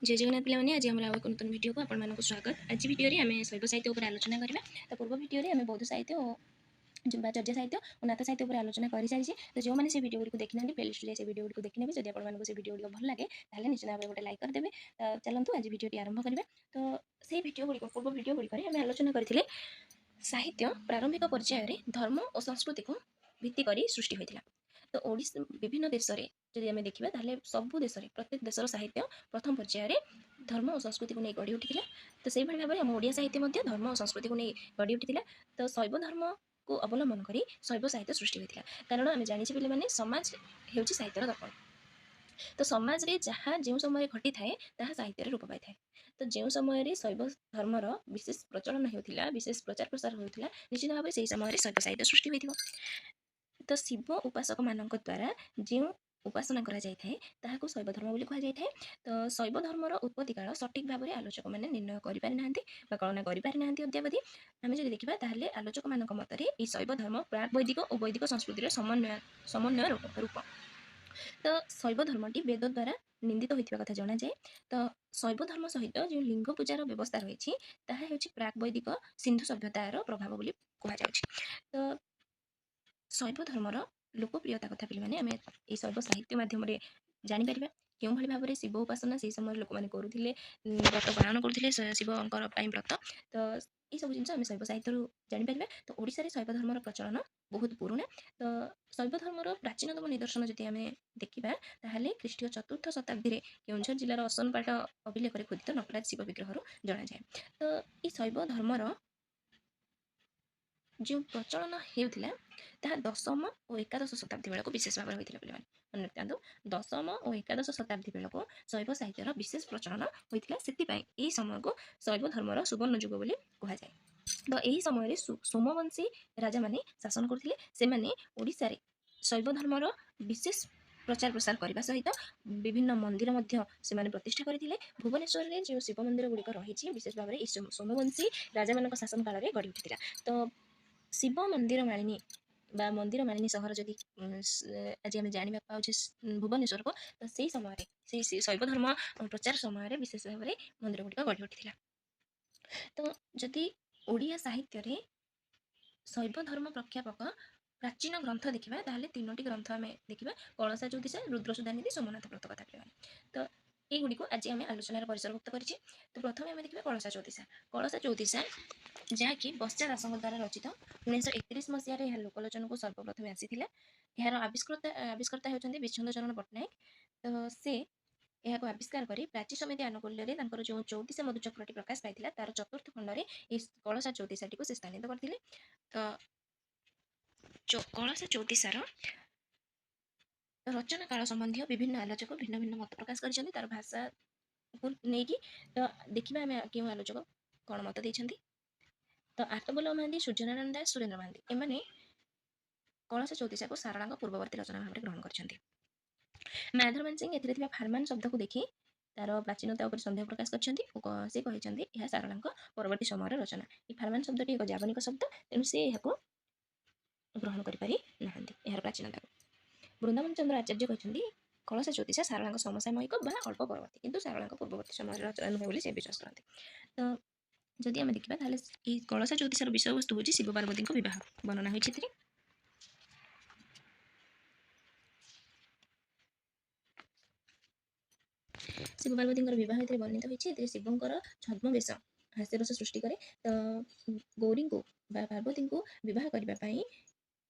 जय जगन्नाथ पिलाମାନେ ଆଜି ଆମର ଆଉ ଏକ ନୂତନ ଭିଡ଼ିଓକୁ ଆପଣମାନଙ୍କୁ ସ୍ୱାଗତ। ଆଜି ଭିଡ଼ିଓରେ ଆମେ ଶୈବ ସାହିତ୍ୟ ଉପରେ ଆଲୋଚନା କରିବା। ତ ପୂର୍ବ ଭିଡ଼ିଓରେ ଆମେ ବୌଦ୍ଧ ସାହିତ୍ୟ ଓ ଚର୍ଯ୍ୟ ସାହିତ୍ୟ ଓ ନାଥ ସାହିତ୍ୟ ଉପରେ ଆଲୋଚନା କରିସାରିଛି। ତ ଯେଉଁମାନେ ସେ ଭିଡ଼ିଓ ଗୁଡ଼ିକୁ ଦେଖିନାହାନ୍ତି ପ୍ଲେଲିଷ୍ଟରେ ସେ ଭିଡ଼ିଓ ଗୁଡ଼ିକୁ ଦେଖିନେବେ। ଯଦି ଆପଣମାନଙ୍କୁ ସେ ଭିଡ଼ିଓ ଗୁଡ଼ିକ ଭଲ ଲାଗେ ତାହେଲେ ନିଶ୍ଚିତ ଭାବରେ ଗୋଟେ ଲାଇକ୍ କରିଦେବେ। ଚାଲନ୍ତୁ ଆଜି ଭିଡ଼ିଓଟି ଆରମ୍ଭ କରିବା। ତ ସେଇ ଭିଡ଼ିଓ ଗୁଡ଼ିକ ପୂର୍ବ ଭିଡ଼ିଓ ଗୁଡ଼ିକରେ ଆମେ ଆଲୋଚନା କରିଥିଲେ ସାହିତ୍ୟ ପ୍ରାରମ୍ଭିକ ପର୍ଯ୍ୟାୟରେ ଧର୍ମ ଓ ସଂସ୍କୃତିକୁ ଭିତ୍ତି କରି ସୃଷ୍ଟି ହୋଇଥିଲା। ତ ଓଡ଼ିଶା ବିଭିନ୍ନ ଦେଶରେ ଯଦି ଆମେ ଦେଖିବା ତାହେଲେ ସବୁ ଦେଶରେ ପ୍ରତ୍ୟେକ ଦେଶର ସାହିତ୍ୟ ପ୍ରଥମ ପର୍ଯ୍ୟାୟରେ ଧର୍ମ ଓ ସଂସ୍କୃତିକୁ ନେଇ ଗଢ଼ି ଉଠିଥିଲା। ତ ସେଇଭଳି ଭାବରେ ଆମ ଓଡ଼ିଆ ସାହିତ୍ୟ ମଧ୍ୟ ଧର୍ମ ଓ ସଂସ୍କୃତିକୁ ନେଇ ଗଢ଼ି ଉଠିଥିଲା। ତ ଶୈବ ଧର୍ମକୁ ଅବଲମ୍ବନ କରି ଶୈବ ସାହିତ୍ୟ ସୃଷ୍ଟି ହୋଇଥିଲା। କାରଣ ଆମେ ଜାଣିଛେ ପିଲାମାନେ ସମାଜ ହେଉଛି ସାହିତ୍ୟର ଦର୍ପଣ। ତ ସମାଜରେ ଯାହା ଯେଉଁ ସମୟରେ ଘଟିଥାଏ ତାହା ସାହିତ୍ୟରେ ରୂପ ପାଇଥାଏ। ତ ଯେଉଁ ସମୟରେ ଶୈବ ଧର୍ମର ବିଶେଷ ପ୍ରଚଳନ ହେଉଥିଲା, ବିଶେଷ ପ୍ରଚାର ପ୍ରସାର ହେଉଥିଲା, ନିଶ୍ଚିତ ଭାବରେ ସେହି ସମୟରେ ଶୈବ ସାହିତ୍ୟ ସୃଷ୍ଟି ହୋଇଥିବ। ତ ଶିବ ଉପାସକମାନଙ୍କ ଦ୍ୱାରା ଯେଉଁ ଉପାସନା କରାଯାଇଥାଏ ତାହାକୁ ଶୈବ ଧର୍ମ ବୋଲି କୁହାଯାଇଥାଏ। ତ ଶୈବ ଧର୍ମର ଉତ୍ପତ୍ତି କାଳ ସଠିକ୍ ଭାବରେ ଆଲୋଚକମାନେ ନିର୍ଣ୍ଣୟ କରିପାରିନାହାନ୍ତି ବା କଳନା କରିପାରିନାହାନ୍ତି ଅଦ୍ୟାବଧି। ଆମେ ଯଦି ଦେଖିବା ତାହେଲେ ଆଲୋଚକମାନଙ୍କ ମତରେ ଏହି ଶୈବ ଧର୍ମ ପ୍ରାକ୍-ବୈଦିକ ଓ ବୈଦିକ ସଂସ୍କୃତିର ସମନ୍ୱୟ ରୂପ। ତ ଶୈବ ଧର୍ମଟି ବେଦ ଦ୍ୱାରା ନିନ୍ଦିତ ହୋଇଥିବା କଥା ଜଣାଯାଏ। ତ ଶୈବ ଧର୍ମ ସହିତ ଯେଉଁ ଲିଙ୍ଗ ପୂଜାର ବ୍ୟବସ୍ଥା ରହିଛି ତାହା ହେଉଛି ପ୍ରାକ୍-ବୈଦିକ ସିନ୍ଧୁ ସଭ୍ୟତାର ପ୍ରଭାବ ବୋଲି କୁହାଯାଉଛି। ତ ଶୈବ ଧର୍ମର ଲୋକପ୍ରିୟତା କଥା ପିଲାମାନେ ଆମେ ଏହି ଶୈବ ସାହିତ୍ୟ ମାଧ୍ୟମରେ ଜାଣିପାରିବା। କେଉଁଭଳି ଭାବରେ ଶିବ ଉପାସନା ସେହି ସମୟରେ ଲୋକମାନେ କରୁଥିଲେ, ବ୍ରତ ପାଳନ କରୁଥିଲେ ଶିବଙ୍କର ପାଇଁ ବ୍ରତ। ତ ଏଇସବୁ ଜିନିଷ ଆମେ ଶୈବ ସାହିତ୍ୟରୁ ଜାଣିପାରିବା। ତ ଓଡ଼ିଶାରେ ଶୈବ ଧର୍ମର ପ୍ରଚଳନ ବହୁତ ପୁରୁଣା। ତ ଶୈବ ଧର୍ମର ପ୍ରାଚୀନତମ ନିଦର୍ଶନ ଯଦି ଆମେ ଦେଖିବା ତାହେଲେ ଖ୍ରୀଷ୍ଟୀୟ 4ର୍ଥ ଶତାବ୍ଦୀରେ କେଉଁଝର ଜିଲ୍ଲାର ଅସନପାଟ ଅଭିଲେଖରେ ଖୋଦିତ ନଟରାଜ ଶିବ ବିଗ୍ରହରୁ ଜଣାଯାଏ। ତ ଏହି ଶୈବ ଧର୍ମର ଯେଉଁ ପ୍ରଚଳନ ହେଉଥିଲା ତାହା 10ମ ଓ 11ଶ ଶତାବ୍ଦୀ ବେଳକୁ ବିଶେଷ ଭାବରେ ହୋଇଥିଲା ପିଲାମାନେ। ମନେ ରଖିଥାନ୍ତୁ, 10ମ ଓ 11ଶ ଶତାବ୍ଦୀ ବେଳକୁ ଶୈବ ସାହିତ୍ୟର ବିଶେଷ ପ୍ରଚଳନ ହୋଇଥିଲା। ସେଥିପାଇଁ ଏହି ସମୟକୁ ଶୈବ ଧର୍ମର ସୁବର୍ଣ୍ଣ ଯୁଗ ବୋଲି କୁହାଯାଏ। ତ ଏହି ସମୟରେ ସୋମବଂଶୀ ରାଜାମାନେ ଶାସନ କରୁଥିଲେ। ସେମାନେ ଓଡ଼ିଶାରେ ଶୈବ ଧର୍ମର ବିଶେଷ ପ୍ରଚାର ପ୍ରସାର କରିବା ସହିତ ବିଭିନ୍ନ ମନ୍ଦିର ମଧ୍ୟ ସେମାନେ ପ୍ରତିଷ୍ଠା କରିଥିଲେ। ଭୁବନେଶ୍ୱରରେ ଯେଉଁ ଶିବ ମନ୍ଦିର ଗୁଡ଼ିକ ରହିଛି ବିଶେଷ ଭାବରେ ଏହି ସୋମବଂଶୀ ରାଜାମାନଙ୍କ ଶାସନ କାଳରେ ଗଢ଼ି ଉଠିଥିଲା। ତ ଶିବ ମନ୍ଦିର ମାଳିନୀ ବା ମନ୍ଦିର ମାଳିନୀ ସହର ଯଦି ଆଜି ଆମେ ଜାଣିବାକୁ ପାଉଛେ ଭୁବନେଶ୍ୱରକୁ, ତ ସେହି ସମୟରେ ସେଇ ଶୈବ ଧର୍ମ ପ୍ରଚାର ସମୟରେ ବିଶେଷ ଭାବରେ ମନ୍ଦିର ଗୁଡ଼ିକ ଗଢ଼ି ଉଠିଥିଲା। ତ ଯଦି ଓଡ଼ିଆ ସାହିତ୍ୟରେ ଶୈବ ଧର୍ମ ପ୍ରଖ୍ୟାପକ ପ୍ରାଚୀନ ଗ୍ରନ୍ଥ ଦେଖିବା ତାହେଲେ 3ଟି ଗ୍ରନ୍ଥ ଆମେ ଦେଖିବା। କଳସା ଜ୍ୟୋତିଷା, ରୁଦ୍ରସୁଧାନିଧି, ସୋମନାଥ ବ୍ରତ କଥା ପିଲାମାନେ। ତ ଏଇଗୁଡ଼ିକୁ ଆଜି ଆମେ ଆଲୋଚନାର ପରିସରଭୁକ୍ତ କରିଛେ। ତ ପ୍ରଥମେ ଆମେ ଦେଖିବା କଳସା ଜ୍ୟୋତିଷା। କଳସା ଜ୍ୟୋତିଷା ଯାହାକି ବତ୍ସା ଦାସଙ୍କ ଦ୍ୱାରା ରଚିତ। 1931 ମସିହାରେ ଏହା ଲୋକଲୋଚନକୁ ସର୍ବପ୍ରଥମେ ଆସିଥିଲା। ଏହାର ଆବିଷ୍କର୍ତ୍ତା ହେଉଛନ୍ତି ବିଚ୍ଛନ୍ଦ ଚରଣ ପଟ୍ଟନାୟକ। ତ ସେ ଏହାକୁ ଆବିଷ୍କାର କରି ପ୍ରାଚୀ ସମିତି ଆନୁକୂଲ୍ୟରେ ତାଙ୍କର ଯେଉଁ 34 ମଧୁଚକ୍ରଟି ପ୍ରକାଶ ପାଇଥିଲା ତାର 4ର୍ଥ ଖଣ୍ଡରେ ଏହି କଳସା ଜ୍ୟୋତିଷାଟିକୁ ସେ ସ୍ଥାନିତ କରିଥିଲେ। ତ କଳସା ଜ୍ୟୋତିଷାର ରଚନା କାଳ ସମ୍ବନ୍ଧୀୟ ବିଭିନ୍ନ ଆଲୋଚକ ଭିନ୍ନ ଭିନ୍ନ ମତ ପ୍ରକାଶ କରିଛନ୍ତି ତାର ଭାଷାକୁ ନେଇକି। ତ ଦେଖିବା ଆମେ କେଉଁ ଆଲୋଚକ କ'ଣ ମତ ଦେଇଛନ୍ତି। ତ ଆର୍ତ୍ତବଲ୍ଲଭ ମହାନ୍ତି, ସୂର୍ଯ୍ୟନାରାୟଣ ଦାସ, ସୁରେନ୍ଦ୍ର ମହାନ୍ତି ଏମାନେ କଳସା ଜ୍ୟୋତିଷାକୁ ସାରଳାଙ୍କ ପୂର୍ବବର୍ତ୍ତୀ ରଚନା ଭାବରେ ଗ୍ରହଣ କରିଛନ୍ତି। ମାଧବମାନ ସିଂ ଏଥିରେ ଥିବା ଫାର୍ମାନ ଶବ୍ଦକୁ ଦେଖି ତାର ପ୍ରାଚୀନତା ଉପରେ ସନ୍ଦେହ ପ୍ରକାଶ କରିଛନ୍ତି ଓ ସେ କହିଛନ୍ତି ଏହା ସାରଳାଙ୍କ ପରବର୍ତ୍ତୀ ସମୟର ରଚନା। ଏହି ଫାର୍ମାନ ଶବ୍ଦଟି ଏକ ଜାବନିକ ଶବ୍ଦ, ତେଣୁ ସେ ଏହାକୁ ଗ୍ରହଣ କରିପାରି ନାହାନ୍ତି ଏହାର ପ୍ରାଚୀନତାକୁ। ବୃନ୍ଦାବନ ଚନ୍ଦ୍ର ଆଚାର୍ଯ୍ୟ କହିଛନ୍ତି କଳସା ଜ୍ୟୋତିଷା ସାରଳାଙ୍କ ସମସାମୟିକ ବା ଅଳ୍ପ ପରବର୍ତ୍ତୀ, କିନ୍ତୁ ସାରଳାଙ୍କ ପୂର୍ବବର୍ତ୍ତୀ ସମୟର ରଚନା ନୁହେଁ ବୋଲି ସେ ବିଶ୍ୱାସ କରନ୍ତି। ତ ଯଦି ଆମେ ଦେଖିବା ତାହେଲେ ଏହି କଳସା ଜ୍ୟୋତିଷାର ବିଷୟବସ୍ତୁ ହେଉଛି ଶିବ ପାର୍ବତୀଙ୍କ ବିବାହ ବର୍ଣ୍ଣନା ହୋଇଛି ଏଥିରେ। ଶିବ ପାର୍ବତୀଙ୍କର ବିବାହ ଏଥିରେ ବର୍ଣ୍ଣିତ ହୋଇଛି। ଏଥିରେ ଶିବଙ୍କର ଛଦ୍ମବେଶ ହାସ୍ୟରସ ସୃଷ୍ଟି କରେ। ତ ଗୌରୀଙ୍କୁ ବା ପାର୍ବତୀଙ୍କୁ ବିବାହ କରିବା ପାଇଁ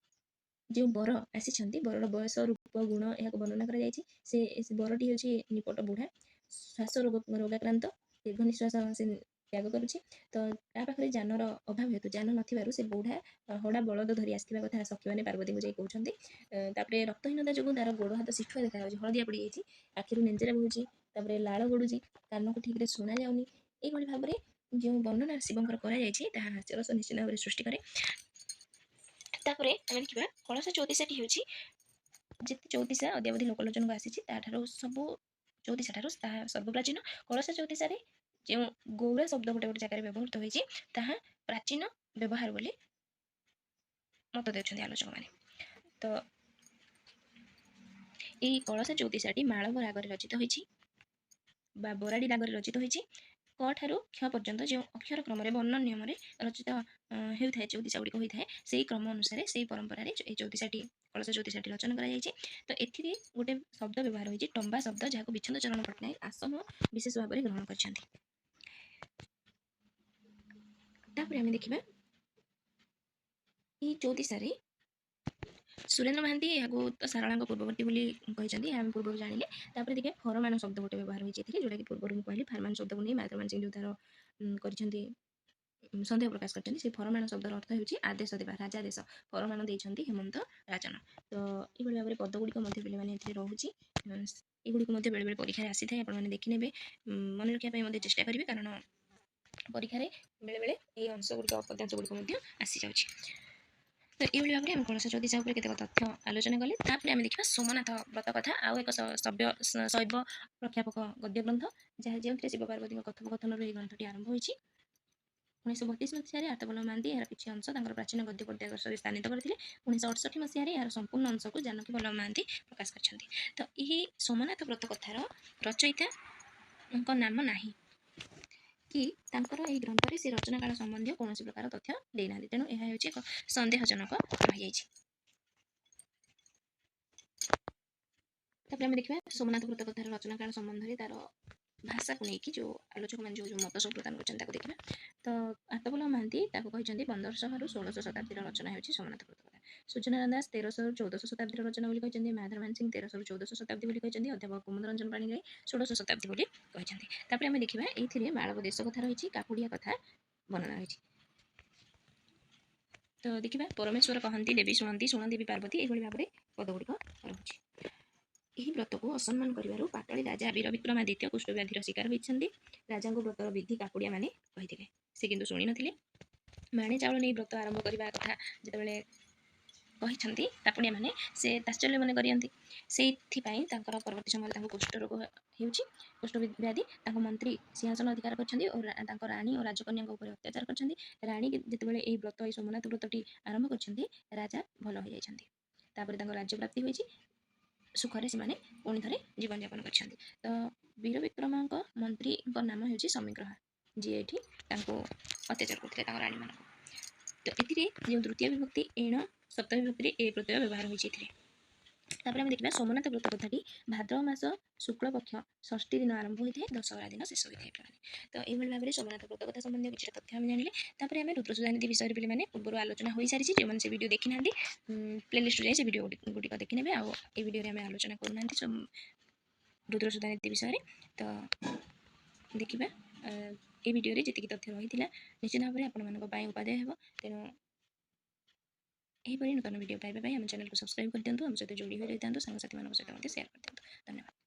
ଯେଉଁ ବର ଆସିଛନ୍ତି, ବରର ବୟସ, ରୂପ, ଗୁଣ ଏହାକୁ ବର୍ଣ୍ଣନା କରାଯାଇଛି। ସେ ବରଟି ହେଉଛି ନିପଟ ବୁଢ଼ା, ଶ୍ୱାସ ରୋଗାକ୍ରାନ୍ତ, ଦୀର୍ଘ ନିଶ୍ୱାସ ସେ ତ୍ୟାଗ କରୁଛି। ତ ତା ପାଖରେ ଯାନର ଅଭାବ ହେତୁ ଯାନ ନଥିବାରୁ ସେ ବୁଢ଼ା ହଡ଼ା ବଳଦ ଧରି ଆସିଥିବା କଥା ସଖୀମାନେ ପାର୍ବତୀଙ୍କୁ ଯାଇ କହୁଛନ୍ତି। ତାପରେ ରକ୍ତହୀନତା ଯୋଗୁଁ ତାର ଗୋଡ଼ ହାତ ଶିଠୁଆ ଦେଖାଯାଉଛି, ହଳଦିଆ ପଡ଼ିଯାଇଛି, ଆଖିରୁ ନେଞ୍ଜେରା ବହୁଛି, ତାପରେ ଲାଳ ଗଡ଼ୁଛି, କାନକୁ ଠିକ୍ରେ ଶୁଣା ଯାଉନି। ଏଇଭଳି ଭାବରେ ଯେଉଁ ବର୍ଣ୍ଣନା ଶିବଙ୍କର କରାଯାଇଛି ତାହା ହାସ୍ୟରସ ନିଶ୍ଚିତ ଭାବରେ ସୃଷ୍ଟି କରେ। ତାପରେ ଆମେ ଦେଖିବା କଳସା ଜ୍ୟୋତିଷାଟି ହେଉଛି ଯେତେ ଜ୍ୟୋତିଷା ଅଦ୍ୟାବଧି ଲୋକଲୋଚନକୁ ଆସିଛି ତାଠାରୁ ସବୁ ଜ୍ୟୋତିଷା ଠାରୁ ତାହା ସର୍ବପ୍ରାଚୀନ। କଳସା ଜ୍ୟୋତିଷାରେ ଯେଉଁ ଗୌରା ଶବ୍ଦ ଗୋଟେ ଜାଗାରେ ବ୍ୟବହୃତ ହୋଇଛି ତାହା ପ୍ରାଚୀନ ବ୍ୟବହାର ବୋଲି ମତ ଦେଉଛନ୍ତି ଆଲୋଚକମାନେ। ତ ଏହି କଳସା ଜ୍ୟୋତିଷାଟି ମାଳବ ରାଗରେ ରଚିତ ହୋଇଛି। ବା ବରାଡ଼ି ଦାଗରେ ରଚିତ ହୋଇଛି। କ ଠାରୁ କ୍ଷ ପର୍ଯ୍ୟନ୍ତ ଯେଉଁ ଅକ୍ଷର କ୍ରମରେ ବର୍ଣ୍ଣ ନିୟମରେ ରଚିତ ହେଉଥାଏ ଚଉଦିଶା ଗୁଡ଼ିକ ହୋଇଥାଏ ସେଇ କ୍ରମ ଅନୁସାରେ ସେଇ ପରମ୍ପରାରେ এই ଚଉଦିଶାଟି କଳସ ଚଉଦିଶାଟି ରଚନା କରାଯାଇଛି। ତ ଏଥିରେ ଗୋଟେ ଶବ୍ଦ ବ୍ୟବହାର ହୋଇଛି ଟମ୍ବା ଶବ୍ଦ, ଯାହାକୁ ବିଚ୍ଛନ୍ଦ ଚରଣ ପଟ୍ଟନାୟକ ଆସମ ବିଶେଷ ଭାବରେ ଗ୍ରହଣ କରିଛନ୍ତି। ତାପରେ ଆମେ ଦେଖିବା ଏହି ଚଉଦିଶାରେ ସୁରେନ୍ଦ୍ର ମହାନ୍ତି ଏହାକୁ ତ ସାରଳାଙ୍କ ପୂର୍ବବର୍ତ୍ତୀ ବୋଲି କହିଛନ୍ତି, ଏହା ଆମେ ପୂର୍ବରୁ ଜାଣିଲେ। ତାପରେ ଦେଖିବା ଫରମାନ ଶବ୍ଦ ଗୋଟେ ବ୍ୟବହାର ହୋଇଛି ଏଥିରେ, ଯେଉଁଟାକି ପୂର୍ବରୁ ମୁଁ କହିଲି ଫାରମାନ ଶବ୍ଦକୁ ନେଇ ମାଧବମାନ ସିଂ ଯେଉଁ ତାର କରିଛନ୍ତି ସନ୍ଦେହ ପ୍ରକାଶ କରିଛନ୍ତି। ସେ ଫରମାନ ଶବ୍ଦର ଅର୍ଥ ହେଉଛି ଆଦେଶ ଦେବା, ରାଜାଦେଶ। ଫରମାନ ଦେଇଛନ୍ତି ହେମନ୍ତ ରାଜନ। ତ ଏଇଭଳି ଭାବରେ ପଦଗୁଡ଼ିକ ମଧ୍ୟ ପିଲାମାନେ ଏଥିରେ ରହୁଛି। ଏଗୁଡ଼ିକୁ ମଧ୍ୟ ବେଳେବେଳେ ପରୀକ୍ଷାରେ ଆସିଥାଏ, ଆପଣମାନେ ଦେଖିନେବେ, ମନେ ରଖିବା ପାଇଁ ମଧ୍ୟ ଚେଷ୍ଟା କରିବେ, କାରଣ ପରୀକ୍ଷାରେ ବେଳେବେଳେ ଏହି ଅଂଶଗୁଡ଼ିକ ପଦ୍ୟାଂଶ ଗୁଡ଼ିକ ମଧ୍ୟ ଆସିଯାଉଛି। ତ ଏଇଭଳି ଭାବରେ ଆମେ କଳସ ଚଉଦିଶା ଉପରେ କେତେକ ତଥ୍ୟ ଆଲୋଚନା କଲେ। ତାପରେ ଆମେ ଦେଖିବା ସୋମନାଥ ବ୍ରତ କଥା, ଆଉ ଏକ ଶୈବ ପ୍ରଖ୍ୟାପକ ଗଦ୍ୟ ଗ୍ରନ୍ଥ, ଯାହା ଯେଉଁଥିରେ ଶିବ ପାର୍ବତୀଙ୍କ କଥୋପକଥନରୁ ଏହି ଗ୍ରନ୍ଥଟି ଆରମ୍ଭ ହୋଇଛି। 1932 ମସିହାରେ ଆର୍ତ୍ତବଲ୍ଲଭ ମହାନ୍ତି ଏହାର କିଛି ଅଂଶ ତାଙ୍କର ପ୍ରାଚୀନ ଗଦ୍ୟ ପଦ୍ୟାଦର୍ଶରେ ସ୍ଥାନିତ କରିଥିଲେ। 1968 ମସିହାରେ ଏହାର ସମ୍ପୂର୍ଣ୍ଣ ଅଂଶକୁ ଜାନକୀ ବଲ୍ଲଭ ମହାନ୍ତି ପ୍ରକାଶ କରିଛନ୍ତି। ତ ଏହି ସୋମନାଥ ବ୍ରତ କଥାର ରଚୟିତାଙ୍କ ନାମ ନାହିଁ କି ତାଙ୍କର ଏହି ଗ୍ରନ୍ଥରେ ସେ ରଚନା କାଳ ସମ୍ବନ୍ଧୀୟ କୌଣସି ପ୍ରକାର ତଥ୍ୟ ଦେଇନାହାନ୍ତି, ତେଣୁ ଏହା ହେଉଛି ଏକ ସନ୍ଦେହଜନକ ରହିଯାଇଛି। ତାପରେ ଆମେ ଦେଖିବା ସୋମନାଥ ବ୍ରତ କଥାର ରଚନା କାଳ ସମ୍ବନ୍ଧରେ ତାର ଭାଷାକୁ ନେଇକି ଯେଉଁ ଆଲୋଚକମାନେ ଯେଉଁ ମତ ସବୁ ପ୍ରଦାନ କରିଛନ୍ତି ତାକୁ ଦେଖିବା। ତ ଆର୍ତ୍ତବଲ୍ଲଭ ମହାନ୍ତି ତାକୁ କହିଛନ୍ତି 1500ରୁ 1600 ଶତାବ୍ଦୀର ରଚନା ହେଉଛି ସୋମନାଥ ବ୍ରତ କଥା। ସୂର୍ଯ୍ୟନାରାୟଣ ଦାସ 1300ରୁ 1400 ଶତାବ୍ଦୀର ରଚନା ବୋଲି କହିଛନ୍ତି। ମାଧବମାନ ସିଂ 1300ରୁ 1400 ଶତାବ୍ଦୀ ବୋଲି କହିଛନ୍ତି। ଅଧ୍ୟାପକ କୁମୁଦରଞ୍ଜନ ପାଣିଗ୍ରାହୀ 1600 ଶତାବ୍ଦୀ ବୋଲି କହିଛନ୍ତି। ତାପରେ ଆମେ ଦେଖିବା ଏଇଥିରେ ମାଳବ ଦେଶ କଥା ରହିଛି, କାକୁଡ଼ିଆ କଥା ବର୍ଣ୍ଣନା ରହିଛି। ତ ଦେଖିବା ପରମେଶ୍ୱର କହନ୍ତି, ଦେବୀ ଶୁଣନ୍ତି, ଶୁଣନ୍ତି ଦେବୀ ପାର୍ବତୀ, ଏଇଭଳି ଭାବରେ ପଦଗୁଡ଼ିକ ରହୁଛି। ଏହି ବ୍ରତକୁ ଅସମ୍ମାନ କରିବାରୁ ପାତାଳି ରାଜା ବୀର ବିକ୍ରମାଦିତ୍ୟ କୁଷ୍ଠବ୍ୟାଧିର ଶିକାର ହୋଇଛନ୍ତି। ରାଜାଙ୍କୁ ବ୍ରତର ବିଧି କାକୁଡ଼ିଆ ମାନେ କହିଥିଲେ, ସେ କିନ୍ତୁ ଶୁଣିନଥିଲେ। ମାଣେ ଚାଉଳ ନେଇ ବ୍ରତ ଆରମ୍ଭ କରିବା କଥା ଯେତେବେଳେ କହିଛନ୍ତି କାକୁଡ଼ିଆ ମାନେ, ସେ ତାତ୍ସଲ୍ୟ ମନେ କରନ୍ତି। ସେଇଥିପାଇଁ ତାଙ୍କର ପରବର୍ତ୍ତୀ ସମୟରେ ତାଙ୍କୁ କୁଷ୍ଠରୋଗ ହେଉଛି, କୁଷ୍ଠବ୍ୟାଧି। ତାଙ୍କ ମନ୍ତ୍ରୀ ସିଂହାସନ ଅଧିକାର କରିଛନ୍ତି ଓ ତାଙ୍କ ରାଣୀ ଓ ରାଜକନ୍ୟାଙ୍କ ଉପରେ ଅତ୍ୟାଚାର କରିଛନ୍ତି। ରାଣୀ ଯେତେବେଳେ ଏହି ବ୍ରତ, ଏହି ସୋମନାଥ ବ୍ରତଟି ଆରମ୍ଭ କରିଛନ୍ତି, ରାଜା ଭଲ ହୋଇଯାଇଛନ୍ତି। ତାପରେ ତାଙ୍କ ରାଜ୍ୟ ପ୍ରାପ୍ତି ହୋଇଛି, ସୁଖରେ ସେମାନେ ପୁଣି ଥରେ ଜୀବନଯାପନ କରିଛନ୍ତି। ତ ବୀର ବିକ୍ରମଙ୍କ ମନ୍ତ୍ରୀଙ୍କ ନାମ ହେଉଛି ସମିଗ୍ରହ, ଯିଏ ଏଠି ତାଙ୍କୁ ଅତ୍ୟାଚାର କରୁଥିଲେ ତାଙ୍କ ରାଣୀମାନଙ୍କୁ। ତ ଏଥିରେ ଯେଉଁ ତୃତୀୟ ବିଭକ୍ତି ଏଣ, ସପ୍ତମୀ ବିଭକ୍ତିରେ ଏ ପ୍ରତ୍ୟୟ ବ୍ୟବହାର ହୋଇଛି ଏଥିରେ। ତାପରେ ଆମେ ଦେଖିବା ସୋମନାଥ ବ୍ରତ କଥାଟି ଭାଦ୍ରବ ମାସ ଶୁକ୍ଳପକ୍ଷ ଷଷ୍ଠୀ ଦିନ ଆରମ୍ଭ ହୋଇଥାଏ, ଦଶହରା ଦିନ ଶେଷ ହୋଇଥାଏ ପିଲାମାନେ। ତ ଏଇଭଳି ଭାବରେ ସୋମନାଥ ବ୍ରତ କଥା ସମ୍ବନ୍ଧୀୟ କିଛିଟା ତଥ୍ୟ ଆମେ ଜାଣିଲେ। ତାପରେ ଆମେ ରୁଦ୍ରସୁଧାନୀତି ବିଷୟରେ ପିଲାମାନେ ପୂର୍ବରୁ ଆଲୋଚନା ହୋଇସାରିଛି। ଯେଉଁମାନେ ସେ ଭିଡ଼ିଓ ଦେଖିନାହାନ୍ତି ପ୍ଲେଲିଷ୍ଟରୁ ଯାଇ ସେ ଭିଡ଼ିଓ ଗୁଡ଼ିକ ଦେଖିନେବେ। ଆଉ এই ଭିଡ଼ିଓରେ ଆମେ ଆଲୋଚନା କରୁନାହାନ୍ତି ରୁଦ୍ରସୁଧାନୀତି ବିଷୟରେ। ତ ଦେଖିବା এই ଭିଡ଼ିଓରେ ଯେତିକି ତଥ୍ୟ ରହିଥିଲା ନିଶ୍ଚିତ ଭାବରେ ଆପଣମାନଙ୍କ ପାଇଁ ଉପାଦେୟ ହେବ। ତେଣୁ ଏହିପରି ନୂତନ ଭିଡ଼ିଓ ପାଇବା ପାଇଁ ଆମ ଚ୍ୟାନେଲକୁ ସବସ୍କ୍ରାଇବ୍ କରିଦିଅନ୍ତୁ, ଆମ ସହିତ ଯୋଡ଼ି ହୋଇ ରହିଥାନ୍ତୁ, ସାଙ୍ଗସାଥିମାନଙ୍କ ସହିତ ମଧ୍ୟ ସେୟାର କରିଦିଅନ୍ତୁ। ଧନ୍ୟବାଦ।